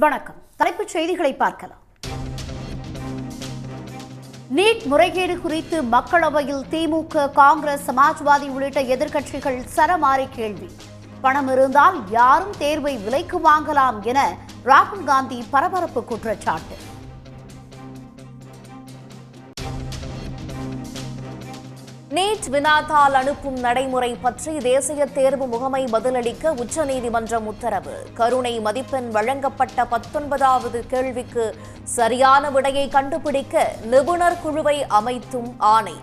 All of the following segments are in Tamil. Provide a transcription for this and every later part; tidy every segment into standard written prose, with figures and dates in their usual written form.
வணக்கம். தலைப்புச் செய்திகளை பார்க்கலாம். நீட் முறைகேடு குறித்து மக்களவையில் திமுக, காங்கிரஸ், சமாஜ்வாதி உள்ளிட்ட எதிர்க்கட்சிகள் சரமாரி கேள்வி. பணம் இருந்தால் யாரும் தேர்வை விலைக்கு வாங்கலாம் என ராகுல் காந்தி பரபரப்பு குற்றச்சாட்டு. நீட் வினாத்தாள் அனுப்பும் நடைமுறை பற்றி தேசிய தேர்வு முகமை பதிலளிக்க உச்சநீதிமன்றம் உத்தரவு. கருணை மதிப்பெண் வழங்கப்பட்ட 19வது கேள்விக்கு சரியான விடையை கண்டுபிடிக்க நிபுணர் குழுவை அமைத்தும் ஆணை.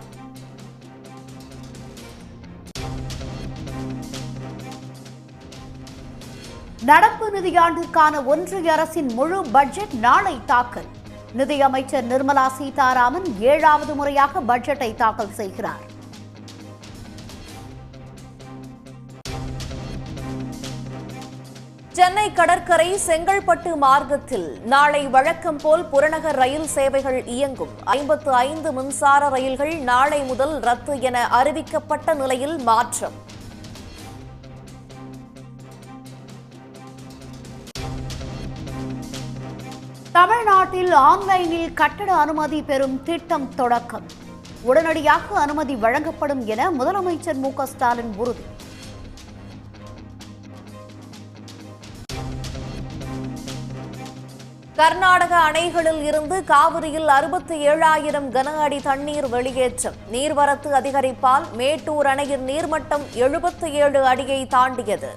நடப்பு நிதியாண்டிற்கான ஒன்றிய அரசின் முழு பட்ஜெட் நாளை தாக்கல். நிதியமைச்சர் நிர்மலா சீதாராமன் 7வது முறையாக பட்ஜெட்டை தாக்கல் செய்கிறார். சென்னை கடற்கரை செங்கல்பட்டு மார்க்கத்தில் நாளை வழக்கம் போல் புறநகர் ரயில் சேவைகள் இயங்கும். 55 மின்சார ரயில்கள் நாளை முதல் ரத்து என அறிவிக்கப்பட்ட நிலையில் மாற்றம். தமிழ்நாட்டில் ஆன்லைனில் கட்டட அனுமதி பெறும் திட்டம் தொடக்கம். உடனடியாக அனுமதி வழங்கப்படும் என முதலமைச்சர் மு க ஸ்டாலின் உறுதி. கர்நாடக அணைகளில் இருந்து காவிரியில் 67,000 கன அடி தண்ணீர் வெளியேற்றம். நீர்வரத்து அதிகரிப்பால் மேட்டூர் அணையின் நீர்மட்டம் 77 அடியை தாண்டியது.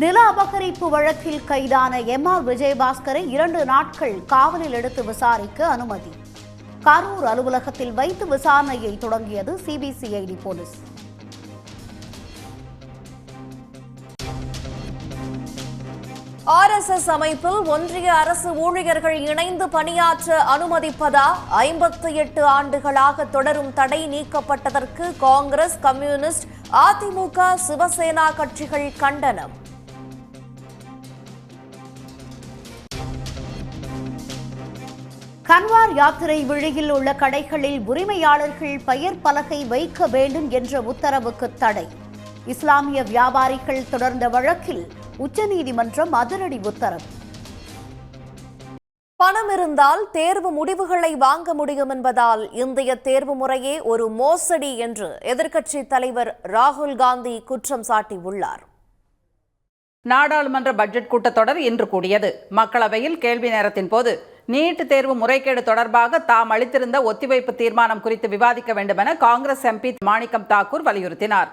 நில அபகரிப்பு வழக்கில் கைதான எம்.ஆர். விஜயபாஸ்கரை 2 நாட்கள் காவலில் எடுத்து விசாரிக்க அனுமதி. கரூர் அலுவலகத்தில் வைத்து விசாரணையை தொடங்கியது சிபிசிஐடி போலீஸ். RSS அமைப்பில் ஒன்றிய அரசு ஊழியர்கள் இணைந்து பணியாற்ற அனுமதிப்பதா? 58 ஆண்டுகளாக தொடரும் தடை நீக்கப்பட்டதற்கு காங்கிரஸ், கம்யூனிஸ்ட், அதிமுக, சிவசேனா கட்சிகள் கண்டனம். கன்வார் யாத்திரை விழியில் உள்ள கடைகளில் உரிமையாளர்கள் பெயர் பலகை வைக்க வேண்டும் என்ற உத்தரவுக்கு தடை. இஸ்லாமிய வியாபாரிகள் தொடர்ந்த வழக்கில் உச்சநீதிமன்றம் அதிரடி உத்தரவு. பணம் இருந்தால் தேர்வு முடிவுகளை வாங்க முடியும் என்பதால் இந்திய தேர்வு முறையே ஒரு மோசடி என்று எதிர்க்கட்சித் தலைவர் ராகுல் காந்தி குற்றம் சாட்டியுள்ளார். நாடாளுமன்ற பட்ஜெட் கூட்டத்தொடர் இன்று கூடியது. மக்களவையில் கேள்வி நேரத்தின் போது நீட் தேர்வு முறைகேடு தொடர்பாக தாம் அளித்திருந்த ஒத்திவைப்பு தீர்மானம் குறித்து விவாதிக்க வேண்டும் என காங்கிரஸ் எம்பி மாணிக்கம் தாக்கூர் வலியுறுத்தினார்.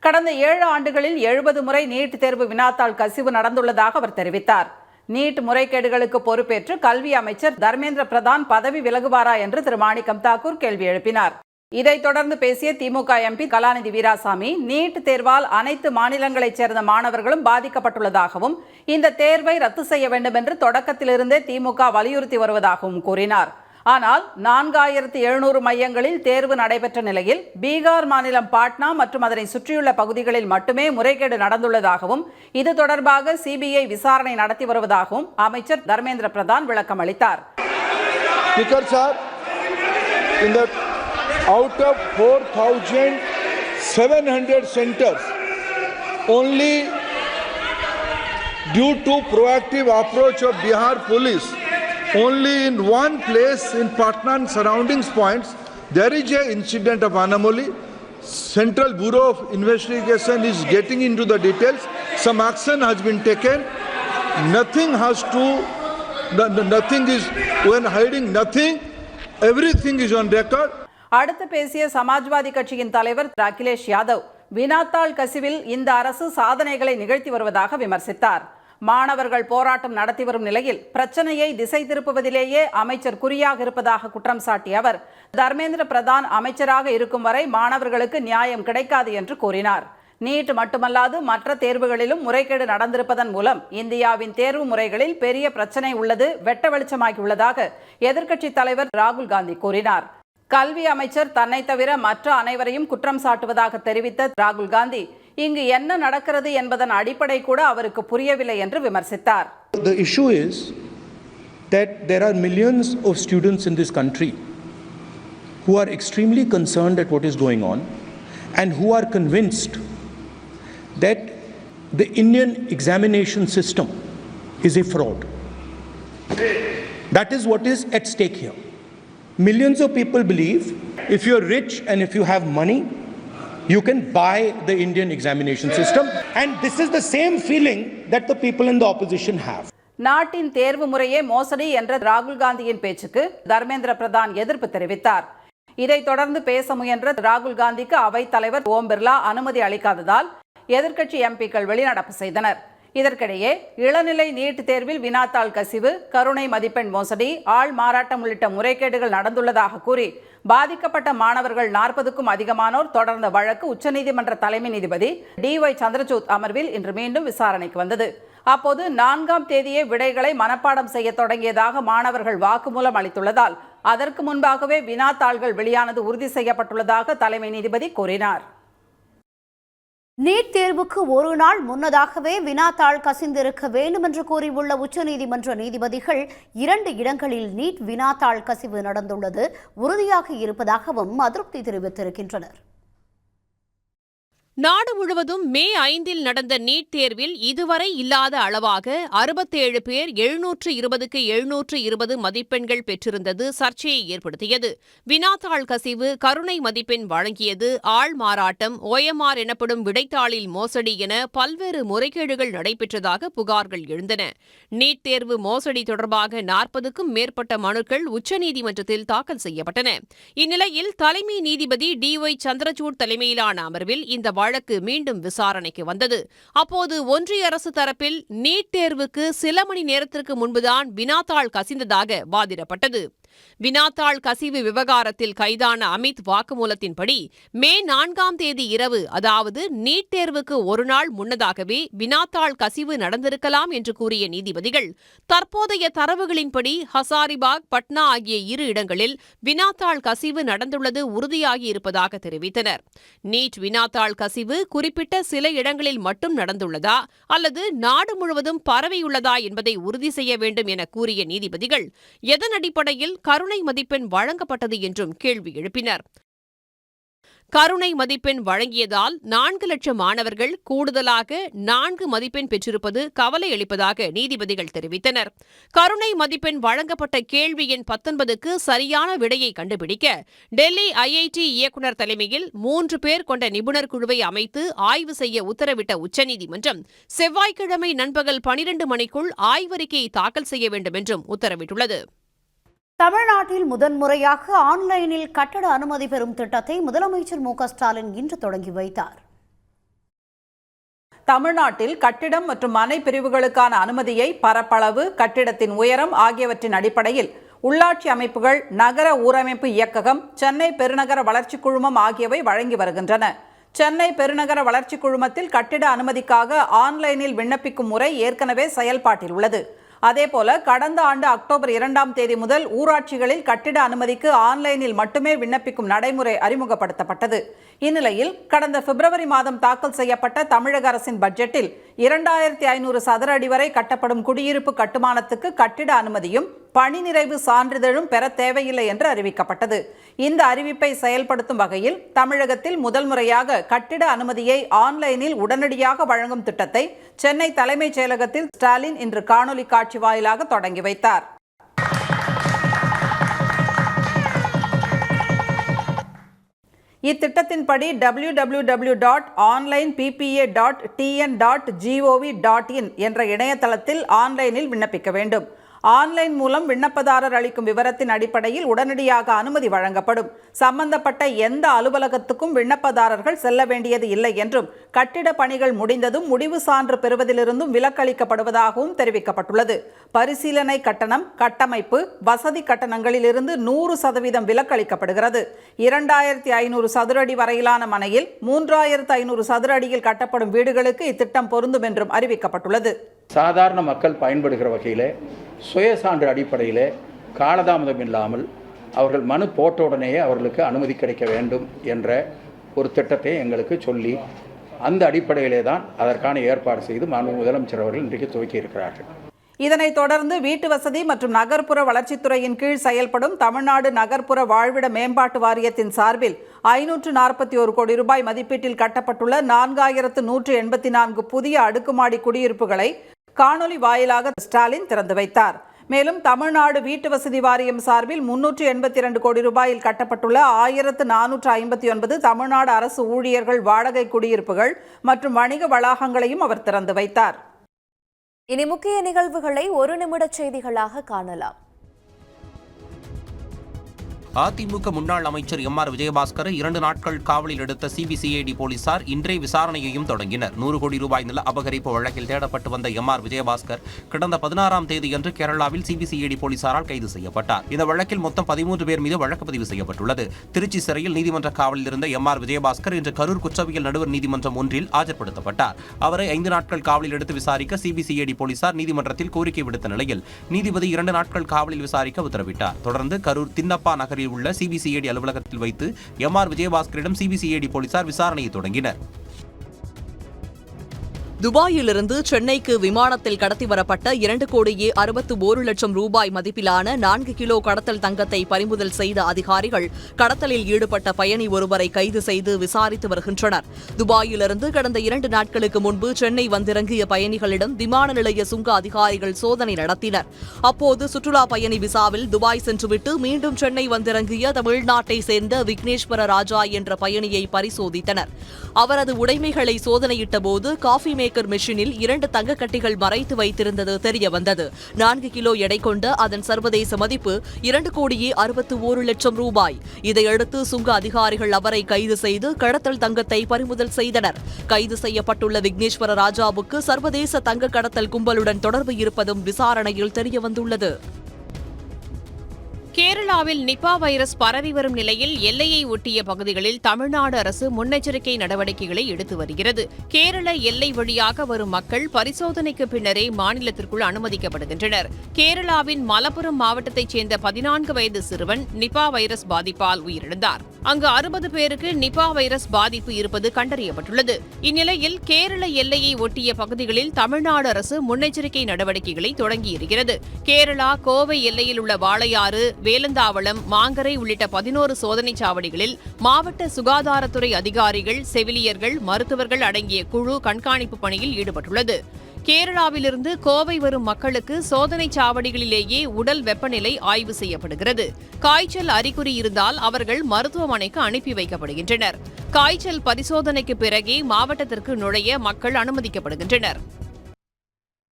கடந்த 7 ஆண்டுகளில் 70 முறை நீட் தேர்வு வினாத்தாள் கசிவு நடந்துள்ளதாக அவர் தெரிவித்தார். நீட் முறைகேடுகளுக்கு பொறுப்பேற்று கல்வி அமைச்சர் தர்மேந்திர பிரதான் பதவி விலகுவாரா என்று திரு மாணிக்கம் தாக்கூர் கேள்வி எழுப்பினார். இதைத் தொடர்ந்து பேசிய திமுக எம்பி கலாநிதி வீராசாமி, நீட் தேர்வால் அனைத்து மாநிலங்களைச் சேர்ந்த மாணவர்களும் பாதிக்கப்பட்டுள்ளதாகவும் இந்த தேர்வை ரத்து செய்ய வேண்டும் என்று தொடக்கத்திலிருந்தே திமுக வலியுறுத்தி வருவதாகவும் கூறினார். ஆனால் 4700 மையங்களில் தேர்வு நடைபெற்ற நிலையில் பீகார் மாநிலம் பாட்னா மற்றும் அதனை சுற்றியுள்ள பகுதிகளில் மட்டுமே முறைகேடு நடந்துள்ளதாகவும் இது தொடர்பாக சிபிஐ விசாரணை நடத்தி வருவதாகவும் அமைச்சர் தர்மேந்திர பிரதான் விளக்கம் அளித்தார். Out of 4,700 centers, only due to proactive approach of Bihar police, only in one place in Patna and surrounding points, there is an incident of anomaly. Central Bureau of Investigation is getting into the details. Some action has been taken. Nothing is, when hiding nothing, everything is on record. அடுத்து பேசிய சமாஜ்வாதி கட்சியின் தலைவர் அகிலேஷ் யாதவ், வினாத்தாள் கசிவில் இந்த அரசு சாதனைகளை நிகழ்த்தி வருவதாக விமர்சித்தார். மாணவர்கள் போராட்டம் நடத்தி வரும் நிலையில் பிரச்சனையை திசை திருப்புவதிலேயே அமைச்சர் குறியாக இருப்பதாக குற்றம் சாட்டிய அவர், தர்மேந்திர பிரதான் அமைச்சராக இருக்கும் வரை மாணவர்களுக்கு நியாயம் கிடைக்காது என்று கூறினார். நீட் மட்டுமல்லாது மற்ற தேர்வுகளிலும் முறைகேடு நடந்திருப்பதன் மூலம் இந்தியாவின் தேர்வு முறைகளில் பெரிய பிரச்சனை உள்ளது வெட்ட வெளிச்சமாகியுள்ளதாக எதிர்க்கட்சித் தலைவர் ராகுல் காந்தி கூறினார். கல்வி அமைச்சர் தன்னை தவிர மற்ற அனைவரையும் குற்றம் சாட்டுவதாக தெரிவித்த ராகுல் காந்தி, இங்கு என்ன நடக்கிறது என்பதன் அடிப்படை கூட அவருக்கு புரியவில்லை என்று விமர்சித்தார். The issue is that there are millions of students in this country who are extremely concerned at what is going on and who are convinced that the Indian examination system is a fraud. That is what is at stake here. Millions of people believe if you're rich and if you have money, you can buy the Indian examination system. And this is the same feeling that the people in the opposition have. நாட்டின் தேர்வு முறையே மோசடி என்ற ராகுல் காந்தியின் பேச்சுக்கு தர்மேந்திர பிரதான் எதிர்ப்பு தெரிவித்தார். இதைத் தொடர்ந்து பேச முயன்ற ராகுல் காந்திக்கு அவைத் தலைவர் ஓம் பிர்லா அனுமதி அளிக்காததால் எதிர்க்கட்சி எம்பிக்கள் வெளிநடப்பு செய்தனர். இதற்கிடையே இளநிலை நீட் தேர்வில் வினாத்தாள் கசிவு, கருணை மதிப்பெண் மோசடி, ஆள் மாறாட்டம் உள்ளிட்ட முறைகேடுகள் நடந்துள்ளதாக கூறி பாதிக்கப்பட்ட மாணவர்கள் 40க்கும் அதிகமானோர் தொடர்ந்த வழக்கு உச்சநீதிமன்ற தலைமை நீதிபதி DY சந்திரசூட் அமர்வில் இன்று மீண்டும் விசாரணைக்கு வந்தது. அப்போது 4ஆம் தேதியே விடைகளை மனப்பாடம் செய்ய தொடங்கியதாக மாணவர்கள் வாக்குமூலம் அளித்துள்ளதால் அதற்கு முன்பாகவே வினாத்தாள்கள் வெளியானது உறுதி செய்யப்பட்டுள்ளதாக தலைமை நீதிபதி கூறினார். நீட் தேர்வுக்கு ஒரு நாள் முன்னதாகவே வினாத்தாள் கசிந்திருக்க வேண்டும் என்று கூறியுள்ள உச்சநீதிமன்ற நீதிபதிகள் 2 இடங்களில் நீட் வினாத்தாள் கசிவு நடந்துள்ளது உறுதியாக இருப்பதாகவும் அதிருப்தி தெரிவித்திருக்கின்றனர். நாடு முழுவதும் மே 5 நடந்த நீட் தேர்வில் இதுவரை இல்லாத அளவாக 67 பேர் 720க்கு 720 மதிப்பெண்கள் பெற்றிருந்தது சர்ச்சையை ஏற்படுத்தியது. வினாத்தாள் கசிவு, கருணை மதிப்பெண் வழங்கியது, ஆள் மாறாட்டம், OMR எனப்படும் விடைத்தாளில் மோசடி என பல்வேறு முறைகேடுகள் நடைபெற்றதாக புகார்கள் எழுந்தன. நீட் தேர்வு மோசடி தொடர்பாக 40க்கும் மேற்பட்ட மனுக்கள் உச்சநீதிமன்றத்தில் தாக்கல் செய்யப்பட்டன. இந்நிலையில் தலைமை நீதிபதி DY சந்திரசூட் தலைமையிலான அமர்வில் இந்த வழக்கு மீண்டும் விசாரணைக்கு வந்தது. அப்போது ஒன்றிய அரசு தரப்பில் நீட் தேர்வுக்கு சில மணி நேரத்திற்கு முன்புதான் வினாத்தாள் கசிந்ததாக வாதிடப்பட்டது. வினாத்தாள் கசிவு விவகாரத்தில் கைதான அமித் வாக்குமூலத்தின்படி மே 4ஆம் தேதி இரவு, அதாவது நீட் தேர்வுக்கு ஒரு நாள் முன்னதாகவே வினாத்தாள் கசிவு நடந்திருக்கலாம் என்று கூறிய நீதிபதிகள் தற்போதைய தரவுகளின்படி ஹசாரிபாக், பட்னா ஆகிய 2 இடங்களில் வினாத்தாள் கசிவு நடந்துள்ளது உறுதியாகியிருப்பதாக தெரிவித்தனர். நீட் வினாத்தாள் கசிவு குறிப்பிட்ட சில இடங்களில் மட்டும் நடந்துள்ளதா அல்லது நாடு முழுவதும் பரவியுள்ளதா என்பதை உறுதி செய்ய வேண்டும் என கூறிய நீதிபதிகள் எதன் அடிப்படையில் கருணை மதிப்பெண் வழங்கப்பட்டது என்றும் கேள்வி எழுப்பினர். கருணை மதிப்பெண் வழங்கியதால் 4 லட்சம் மாணவர்கள் கூடுதலாக 4 மதிப்பெண் பெற்றிருப்பது கவலை அளிப்பதாக நீதிபதிகள் தெரிவித்தனர். கருணை மதிப்பெண் வழங்கப்பட்ட கேள்வி எண் 19க்கு சரியான விடையை கண்டுபிடிக்க டெல்லி IIT இயக்குநர் தலைமையில் 3 பேர் கொண்ட நிபுணர் குழுவை அமைத்து ஆய்வு செய்ய உத்தரவிட்ட உச்சநீதிமன்றம் செவ்வாய்க்கிழமை நண்பகல் 12 மணிக்குள் ஆய்வறிக்கையை தாக்கல் செய்ய வேண்டும் என்றும் உத்தரவிட்டுள்ளது. தமிழ்நாட்டில் முதன்முறையாக ஆன்லைனில் கட்டட அனுமதி பெறும் திட்டத்தை முதலமைச்சர் மு க ஸ்டாலின் இன்று தொடங்கி வைத்தார். தமிழ்நாட்டில் கட்டிடம் மற்றும் மனை பிரிவுகளுக்கான அனுமதியை பரப்பளவு, கட்டிடத்தின் உயரம் ஆகியவற்றின் அடிப்படையில் உள்ளாட்சி அமைப்புகள், நகர ஊரமைப்பு இயக்ககம், சென்னை பெருநகர வளர்ச்சி குழுமம் ஆகியவை வழங்கி வருகின்றன. சென்னை பெருநகர வளர்ச்சி குழுமத்தில் கட்டிட அனுமதிக்காக ஆன்லைனில் விண்ணப்பிக்கும் முறை ஏற்கனவே செயல்பாட்டில் உள்ளது. அதேபோல கடந்த ஆண்டு அக்டோபர் 2ஆம் தேதி முதல் ஊராட்சிகளில் கட்டிட அனுமதிக்கு ஆன்லைனில் மட்டுமே விண்ணப்பிக்கும் நடைமுறை அறிமுகப்படுத்தப்பட்டது. இந்நிலையில் கடந்த பிப்ரவரி மாதம் தாக்கல் செய்யப்பட்ட தமிழக அரசின் பட்ஜெட்டில் 2500 சதுர அடி வரை கட்டப்படும் குடியிருப்பு கட்டுமானத்துக்கு கட்டிட அனுமதியும் பணி நிறைவு சான்றிதழும் பெற தேவையில்லை என்று அறிவிக்கப்பட்டது. இந்த அறிவிப்பை செயல்படுத்தும் வகையில் தமிழகத்தில் முதல் முறையாக கட்டிட அனுமதியை ஆன்லைனில் உடனடியாக வழங்கும் திட்டத்தை சென்னை தலைமைச் செயலகத்தில் ஸ்டாலின் இன்று காணொலி காட்சி வாயிலாக தொடங்கி வைத்தார். இத்திட்டத்தின்படி www.onlineppa.tn.gov.in என்ற இணையதளத்தில் ஆன்லைனில் விண்ணப்பிக்க வேண்டும். ஆன்லைன் மூலம் விண்ணப்பதாரர் அளிக்கும் விவரத்தின் அடிப்படையில் உடனடியாக அனுமதி வழங்கப்படும். சம்பந்தப்பட்ட எந்த அலுவலகத்துக்கும் விண்ணப்பதாரர்கள் செல்ல வேண்டியது இல்லை என்றும், கட்டிட பணிகள் முடிந்ததும் முடிவு சான்று பெறுவதிலிருந்தும் விலக்களிக்கப்படுவதாகவும் தெரிவிக்கப்பட்டுள்ளது. பரிசீலனை கட்டணம், கட்டமைப்பு, வசதி கட்டணங்களிலிருந்து 100% விலக்களிக்கப்படுகிறது. 2500 சதுர அடி வரையிலான மனையில் 3500 சதுர அடியில் கட்டப்படும் வீடுகளுக்கு இத்திட்டம் பொருந்தும் என்றும் அறிவிக்கப்பட்டுள்ளது. சாதாரண மக்கள் பயன்படுகிற வகையில் சுயசான்று அடிப்படையில் காலதாமதம் இல்லாமல் அவர்கள் மனு போட்ட உடனேயே அவர்களுக்கு அனுமதி கிடைக்க வேண்டும் என்ற ஒரு திட்டத்தை எங்களுக்கு சொல்லி அந்த அடிப்படையிலே தான் அதற்கான ஏற்பாடு செய்து முதலமைச்சர் அவர்கள் இன்றைக்கு துவக்கி இருக்கிறார்கள். இதனைத் தொடர்ந்து வீட்டு வசதி மற்றும் நகர்ப்புற வளர்ச்சித்துறையின் கீழ் செயல்படும் தமிழ்நாடு நகர்ப்புற வாழ்விட மேம்பாட்டு வாரியத்தின் சார்பில் 541 கோடி ரூபாய் மதிப்பீட்டில் கட்டப்பட்டுள்ள 4184 புதிய அடுக்குமாடி குடியிருப்புகளை காணொலி வாயிலாக ஸ்டாலின் திறந்து வைத்தார். மேலும் தமிழ்நாடு வீட்டு வசதி வாரியம் சார்பில் 382 கோடி ரூபாயில் கட்டப்பட்டுள்ள 1459 தமிழ்நாடு அரசு ஊழியர்கள் வாடகை குடியிருப்புகள் மற்றும் வணிக வளாகங்களையும் அவர் திறந்து வைத்தார். இனி முக்கிய நிகழ்வுகளை ஒரு நிமிட செய்திகளாக காணலாம். அதிமுக முன்னாள் அமைச்சர் எம்.ஆர். விஜயபாஸ்கர் 2 நாட்கள் காவலில் எடுத்த சிபிசிஐடி போலீசார் இன்றைய விசாரணையையும் தொடங்கினர். 100 கோடி ரூபாய் நில அபகரிப்பு வழக்கில் தேடப்பட்டு வந்த எம்.ஆர். விஜயபாஸ்கர் கடந்த 16ஆம் தேதியன்று கேரளாவில் சிபிசிஐடி போலீசாரால் கைது செய்யப்பட்டார். இந்த வழக்கில் மொத்தம் 13 பேர் மீது வழக்கு பதிவு செய்யப்பட்டுள்ளது. திருச்சி சிறையில் நீதிமன்ற காவலில் இருந்த எம்.ஆர். விஜயபாஸ்கர் இன்று கரூர் குற்றவியல் நடுவர் நீதிமன்றம் ஒன்றில் ஆஜர்படுத்தப்பட்டார். அவரை 5 நாட்கள் காவலில் எடுத்து விசாரிக்க சிபிசிஐடி போலீசார் நீதிமன்றத்தில் கோரிக்கை விடுத்த நிலையில் நீதிபதி 2 நாட்கள் காவலில் விசாரிக்க உத்தரவிட்டார். தொடர்ந்து கரூர் தின்னப்பா நகரில் உள்ள சிபிசிஐடி அலுவலகத்தில் வைத்து எம்.ஆர். விஜயபாஸ்கரிடம் சிபிசிஐடி போலீசார் விசாரணையை தொடங்கினர். துபாயிலிருந்து சென்னைக்கு விமானத்தில் கடத்தி வரப்பட்ட 2,61,00,000 ரூபாய் மதிப்பிலான 4 கிலோ கடத்தல் தங்கத்தை பறிமுதல் செய்த அதிகாரிகள் கடத்தலில் ஈடுபட்ட பயணி ஒருவரை கைது செய்து விசாரித்து வருகின்றனர். துபாயிலிருந்து கடந்த 2 நாட்களுக்கு முன்பு சென்னை வந்திறங்கிய பயணிகளிடம் விமான நிலைய சுங்க அதிகாரிகள் சோதனை நடத்தினர். அப்போது சுற்றுலா பயணி விசாவில் துபாய் சென்றுவிட்டு மீண்டும் சென்னை வந்திறங்கிய தமிழ்நாட்டை சேர்ந்த விக்னேஸ்வர ராஜா என்ற பயணியை பரிசோதித்தனர். அவரது உடைமைகளை சோதனையிட்ட போது காஃபி மேக்கர் மெஷினில் 2 தங்கக்கட்டிகள் மறைத்து வைத்திருந்தது தெரியவந்தது. 4 கிலோ எடை கொண்ட அதன் சர்வதேச மதிப்பு 2,61,00,000 ரூபாய். இதையடுத்து சுங்க அதிகாரிகள் அவரை கைது செய்து கடத்தல் தங்கத்தை பறிமுதல் செய்தனர். கைது செய்யப்பட்டுள்ள விக்னேஸ்வர ராஜாவுக்கு சர்வதேச தங்க கடத்தல் கும்பலுடன் தொடர்பு இருப்பதும் விசாரணையில் தெரியவந்துள்ளது. கேரளாவில் நிபா வைரஸ் பரவி வரும் நிலையில் எல்லையை ஒட்டிய பகுதிகளில் தமிழ்நாடு அரசு முன்னெச்சரிக்கை நடவடிக்கைகளை எடுத்து வருகிறது. கேரள எல்லை வழியாக வரும் மக்கள் பரிசோதனைக்கு பின்னரே மாநிலத்திற்குள் அனுமதிக்கப்படுகின்றனர். கேரளாவின் மலப்புரம் மாவட்டத்தைச் சேர்ந்த 14 வயது சிறுவன் நிபா வைரஸ் பாதிப்பால் உயிரிழந்தார். அங்கு 60 பேருக்கு நிபா வைரஸ் பாதிப்பு இருப்பது கண்டறியப்பட்டுள்ளது. இந்நிலையில் கேரள எல்லையை ஒட்டிய பகுதிகளில் தமிழ்நாடு அரசு முன்னெச்சரிக்கை நடவடிக்கைகளை தொடங்கியிருக்கிறது. கேரளா கோவை எல்லையில் உள்ள வாளையாறு, வேலந்தாவளம், மாங்கரை உள்ளிட்ட 11 சோதனைச் சாவடிகளில் மாவட்ட சுகாதாரத்துறை அதிகாரிகள், செவிலியர்கள், மருத்துவர்கள் அடங்கிய குழு கண்காணிப்பு பணியில் ஈடுபட்டுள்ளது. கேரளாவிலிருந்து கோவை வரும் மக்களுக்கு சோதனைச் சாவடிகளிலேயே உடல் வெப்பநிலை ஆய்வு செய்யப்படுகிறது. காய்ச்சல் அறிகுறி இருந்தால் அவர்கள் மருத்துவமனைக்கு அனுப்பி வைக்கப்படுகின்றனர். காய்ச்சல் பரிசோதனைக்கு பிறகே மாவட்டத்திற்கு நுழைய மக்கள் அனுமதிக்கப்படுகின்றனர்.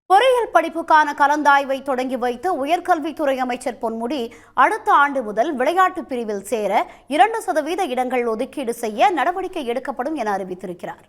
பொறியியல் படிப்புக்கான கலந்தாய்வை தொடங்கி வைத்த உயர்கல்வித்துறை அமைச்சர் பொன்முடி அடுத்த ஆண்டு முதல் விளையாட்டு பிரிவில் சேர 2% இடங்கள் ஒதுக்கீடு செய்ய நடவடிக்கை எடுக்கப்படும் என அறிவித்திருக்கிறார்.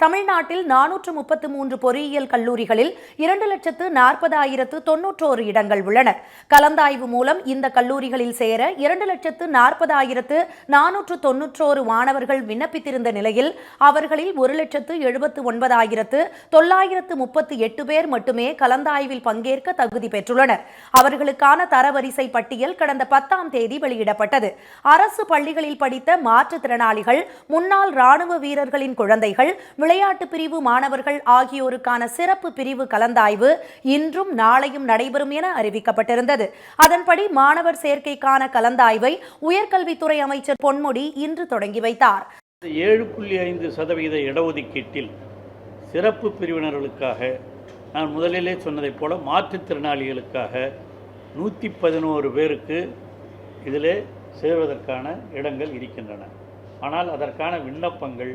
தமிழ்நாட்டில் 433 பொறியியல் கல்லூரிகளில் 2,40,91 இடங்கள் உள்ளன. கலந்தாய்வு மூலம் இந்த கல்லூரிகளில் சேர 2,40,491 மாணவர்கள் விண்ணப்பித்திருந்த நிலையில் அவர்களில் 1,79,938 பேர் மட்டுமே கலந்தாய்வில் பங்கேற்க தகுதி பெற்றுள்ளனர். அவர்களுக்கான தரவரிசை பட்டியல் கடந்த 10ஆம் தேதி வெளியிடப்பட்டது. அரசு பள்ளிகளில் படித்த மாற்றுத்திறனாளிகள், முன்னாள் ராணுவ வீரர்களின் குழந்தைகள், விளையாட்டு பிரிவு மாணவர்கள் ஆகியோருக்கான சிறப்பு பிரிவு கலந்தாய்வு இன்றும் நாளையும் நடைபெறும் என அறிவிக்கப்பட்டிருந்தது. அதன்படி மாணவர் சேர்க்கைக்கான கலந்தாய்வை உயர்கல்வித்துறை அமைச்சர் பொன்முடி இன்று தொடங்கி வைத்தார். 7.5% இடஒதுக்கீட்டில் சிறப்பு பிரிவினர்களுக்காக நான் முதலிலே சொன்னதைப் போல மாற்றுத்திறனாளிகளுக்காக 111 பேருக்கு இதிலே சேர்வதற்கான இடங்கள் இருக்கின்றன. ஆனால் அதற்கான விண்ணப்பங்கள்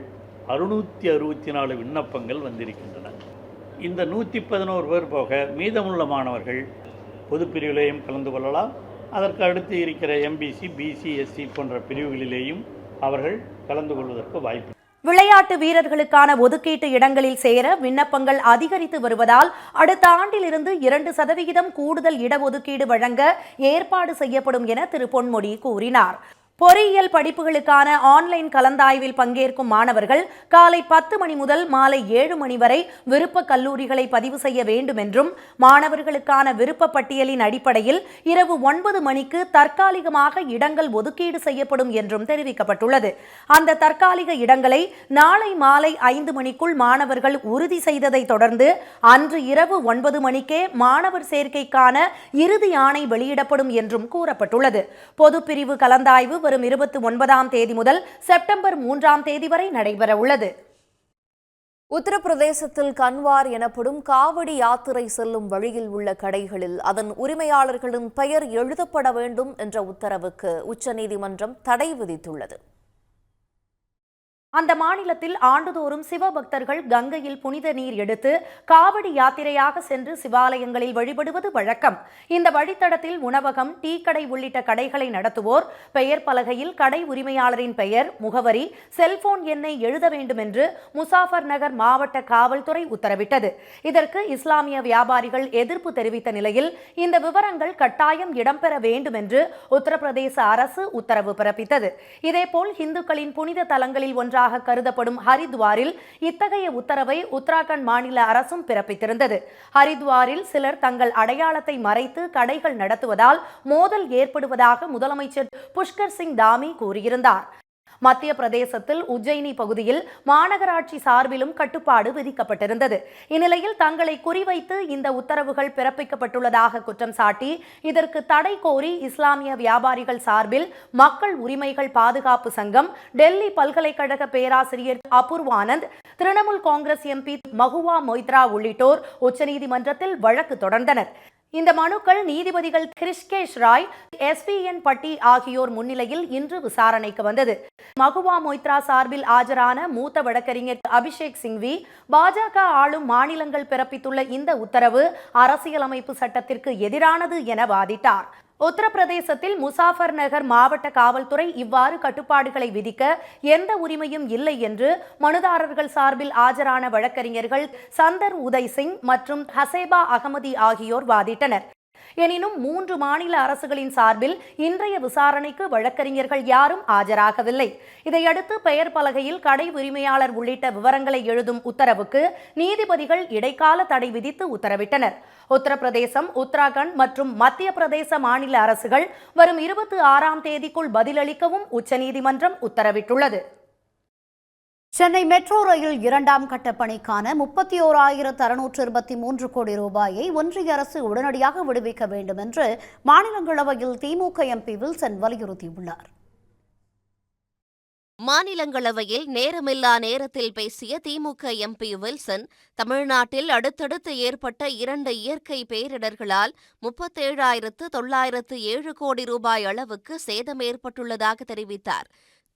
664 விண்ணப்பங்கள் வந்திருக்கின்றன. இந்த 111 பேர் போக மீதமுள்ள மாணவர்கள் பொதுப்பிரிவிலேயும் கலந்து கொள்ளலாம். அதற்கு அடுத்து இருக்கிற எம்பிசி, பிசி, எஸ்சி போன்ற பிரிவுகளிலேயும் அவர்கள் கலந்து கொள்வதற்கு வாய்ப்பு. விளையாட்டு வீரர்களுக்கான ஒதுக்கீட்டு இடங்களில் சேர விண்ணப்பங்கள் அதிகரித்து வருவதால் அடுத்த ஆண்டிலிருந்து 2% கூடுதல் இடஒதுக்கீடு வழங்க ஏற்பாடு செய்யப்படும் என திரு பொன்முடி கூறினார். பொறியியல் படிப்புகளுக்கான ஆன்லைன் கலந்தாய்வில் பங்கேற்கும் மாணவர்கள் காலை 10 மணி முதல் மாலை 7 மணி வரை விருப்ப கல்லூரிகளை பதிவு செய்ய வேண்டும் என்றும் மாணவர்களுக்கான விருப்ப பட்டியலின் அடிப்படையில் இரவு 9 மணிக்கு தற்காலிகமாக இடங்கள் ஒதுக்கீடு செய்யப்படும் என்றும் தெரிவிக்கப்பட்டுள்ளது. அந்த தற்காலிக இடங்களை நாளை மாலை 5 மணிக்குள் மாணவர்கள் உறுதி செய்ததை தொடர்ந்து அன்று இரவு 9 மணிக்கே மாணவர் சேர்க்கைக்கான இறுதி ஆணை வெளியிடப்படும் என்றும் கூறப்பட்டுள்ளது. பொதுப்பிரிவு கலந்தாய்வு வரும் 29ஆம் தேதி முதல் செப்டம்பர் 3ஆம் தேதி வரை நடைபெற உள்ளது. உத்தரப்பிரதேசத்தில் கன்வார் எனப்படும் காவடி யாத்திரை செல்லும் வழியில் உள்ள கடைகளில் அதன் உரிமையாளர்களின் பெயர் எழுதப்பட வேண்டும் என்ற உத்தரவுக்கு உச்சநீதிமன்றம் தடை விதித்துள்ளது. அந்த மாநிலத்தில் ஆண்டுதோறும் சிவபக்தர்கள் கங்கையில் புனித நீர் எடுத்து காவடி யாத்திரையாக சென்று சிவாலயங்களில் வழிபடுவது வழக்கம். இந்த வழித்தடத்தில் உணவகம், டீ கடை உள்ளிட்ட கடைகளை நடத்துவோர் பெயர் பலகையில் கடை உரிமையாளரின் பெயர், முகவரி, செல்போன் எண்ணை எழுத வேண்டும் என்று முசாஃபர் நகர் மாவட்ட காவல்துறை உத்தரவிட்டது. இதற்கு இஸ்லாமிய வியாபாரிகள் எதிர்ப்பு தெரிவித்த நிலையில் இந்த விவரங்கள் கட்டாயம் இடம்பெற வேண்டும் என்று உத்தரப்பிரதேச அரசு உத்தரவு பிறப்பித்தது. இதேபோல் இந்துக்களின் புனித தலங்களில் ஒன்றாக கருதப்படும் ஹரித்வாரில் இத்தகைய உத்தரவை உத்தராகண்ட் மாநில அரசும் பிறப்பித்திருந்தது. ஹரித்வாரில் சிலர் தங்கள் அடையாளத்தை மறைத்து கடைகள் நடத்துவதால் மோதல் ஏற்படுவதாக முதலமைச்சர் புஷ்கர் சிங் தாமி கூறியிருந்தார். மத்திய பிரதேசத்தில் உஜ்ஜயினி பகுதியில் மாநகராட்சி சார்பிலும் கட்டுப்பாடு விதிக்கப்பட்டிருந்தது. இந்நிலையில் தங்களை குறிவைத்து இந்த உத்தரவுகள் பிறப்பிக்கப்பட்டுள்ளதாக குற்றம் சாட்டி இதற்கு தடை கோரி இஸ்லாமிய வியாபாரிகள் சார்பில் மக்கள் உரிமைகள் பாதுகாப்பு சங்கம், டெல்லி பல்கலைக்கழக பேராசிரியர் அபூர்வானந்த், திரிணாமுல் காங்கிரஸ் எம்பி மகுவா மொய்த்ரா உள்ளிட்டோர் உச்சநீதிமன்றத்தில் வழக்கு தொடர்ந்தனர். இந்த மனுக்கள் நீதிபதிகள் கிருஷ்கேஷ் ராய், SPN பட்டி ஆகியோர் முன்னிலையில் இன்று விசாரணைக்கு வந்தது. மகுவா மொய்த்ரா சார்பில் ஆஜரான மூத்த வழக்கறிஞர் அபிஷேக் சிங்வி, பாஜக ஆளும் மாநிலங்கள் பிறப்பித்துள்ள இந்த உத்தரவு அரசியலமைப்பு சட்டத்திற்கு எதிரானது என வாதிட்டார். உத்தரப்பிரதேசத்தில் முசாஃபர் நகர் மாவட்ட காவல்துறை இவ்வாறு கட்டுப்பாடுகளை விதிக்க எந்த உரிமையும் இல்லை என்று மனுதாரர்கள் சார்பில் ஆஜரான வழக்கறிஞர்கள் சந்தர் உதய் சிங் மற்றும் ஹசேபா அகமதி ஆகியோர் வாதிட்டனர். எனினும் 3 மாநில அரசுகளின் சார்பில் இன்றைய விசாரணைக்கு வழக்கறிஞர்கள் யாரும் ஆஜராகவில்லை. இதையடுத்து பெயர் பலகையில் கடை உரிமையாளர் உள்ளிட்ட விவரங்களை எழுதும் உத்தரவுக்கு நீதிபதிகள் இடைக்கால தடை விதித்து உத்தரவிட்டனர். உத்தரப்பிரதேசம், உத்தராகண்ட் மற்றும் மத்திய பிரதேச மாநில அரசுகள் வரும் 26ஆம் தேதிக்குள் பதிலளிக்கவும் உச்சநீதிமன்றம் உத்தரவிட்டுள்ளது. சென்னை மெட்ரோ ரயில் 2ஆம் கட்ட பணிக்கான 31,623 கோடி ரூபாயை ஒன்றிய அரசு உடனடியாக விடுவிக்க வேண்டும் என்று மாநிலங்களவையில் திமுக MP வில்சன் வலியுறுத்தியுள்ளார். மாநிலங்களவையில் நேரமில்லா நேரத்தில் பேசிய திமுக MP வில்சன், தமிழ்நாட்டில் அடுத்தடுத்து ஏற்பட்ட 2 இயற்கை பேரிடர்களால் 37,907 கோடி ரூபாய் அளவுக்கு சேதம் ஏற்பட்டுள்ளதாக தெரிவித்தார்.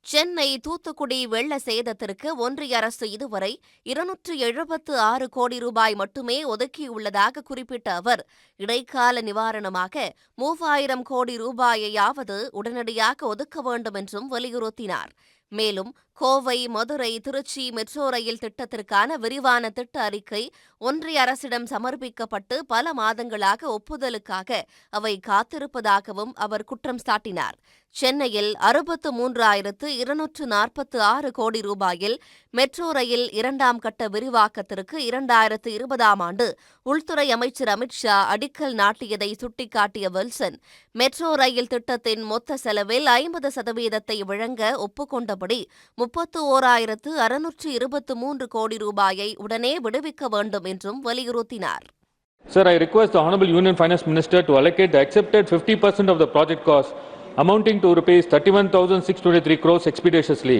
சென்னை, தூத்துக்குடி வெள்ள சேதத்திற்கு ஒன்றிய அரசு இதுவரை 276 கோடி ரூபாய் மட்டுமே ஒதுக்கியுள்ளதாக குறிப்பிட்ட அவர், இடைக்கால நிவாரணமாக 3000 கோடி ரூபாயையாவது உடனடியாக ஒதுக்க வேண்டும் என்றும் வலியுறுத்தினார். மேலும் கோவை, மதுரை, திருச்சி மெட்ரோ ரயில் திட்டத்திற்கான விரிவான திட்ட அறிக்கை ஒன்றிய அரசிடம் சமர்ப்பிக்கப்பட்டு பல மாதங்களாக ஒப்புதலுக்காக அவை காத்திருப்பதாகவும் அவர் குற்றம் சாட்டினார். சென்னையில் 63,246 கோடி ரூபாயில் மெட்ரோ ரயில் 2ஆம் கட்ட விரிவாக்கத்திற்கு 2020ஆம் ஆண்டு உள்துறை அமைச்சர் அமித்ஷா அடிக்கல் நாட்டியதை சுட்டிக்காட்டிய வில்சன், மெட்ரோ ரயில் திட்டத்தின் மொத்த செலவில் 50% வழங்க ஒப்புக்கொண்டபடி 31,623 கோடி ரூபாயை உடனே விடுவிக்க வேண்டும் என்றும் வலியுறுத்தினார். Sir, I request the Honorable Union Finance Minister to allocate the accepted 50% of the project cost amounting to rupees 31,623 crores expeditiously.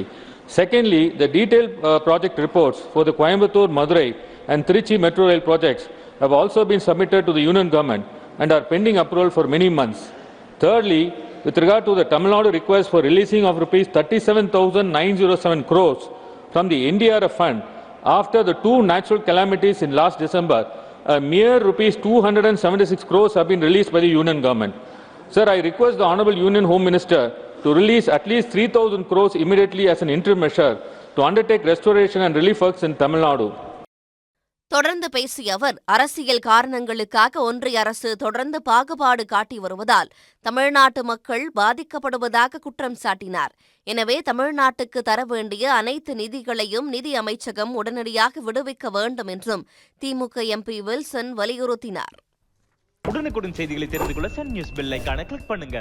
Secondly, the detailed project reports for the Coimbatore, Madurai and Trichy metro rail projects have also been submitted to the Union government and are pending approval for many months. Thirdly, with regard to the Tamil Nadu request for releasing of rupees 37,907 crores from the NDRF fund after the 2 natural calamities in last December, a mere rupees 276 crores have been released by the Union government. Sir, I request the Honorable Union Home Minister to release at least 3,000 crores immediately as an interim measure to undertake restoration and relief works in Tamil Nadu. தொடர்ந்து பேசிய அவர், அரசியல் காரணங்களுக்காக ஒன்றிய அரசு தொடர்ந்து பாகுபாடு காட்டி வருவதால் தமிழ்நாட்டு மக்கள் பாதிக்கப்படுவதாக குற்றம் சாட்டினார். எனவே தமிழ்நாட்டுக்கு தர வேண்டிய அனைத்து நிதிகளையும் நிதி அமைச்சகம் உடனடியாக விடுவிக்க வேண்டும் என்றும் திமுக எம்பி வில்சன் வலியுறுத்தினார். உடனுக்குடன் செய்திகளை தெரிந்து கொள்ள சன் நியூஸ் பெல் ஐகானை கிளிக் பண்ணுங்க.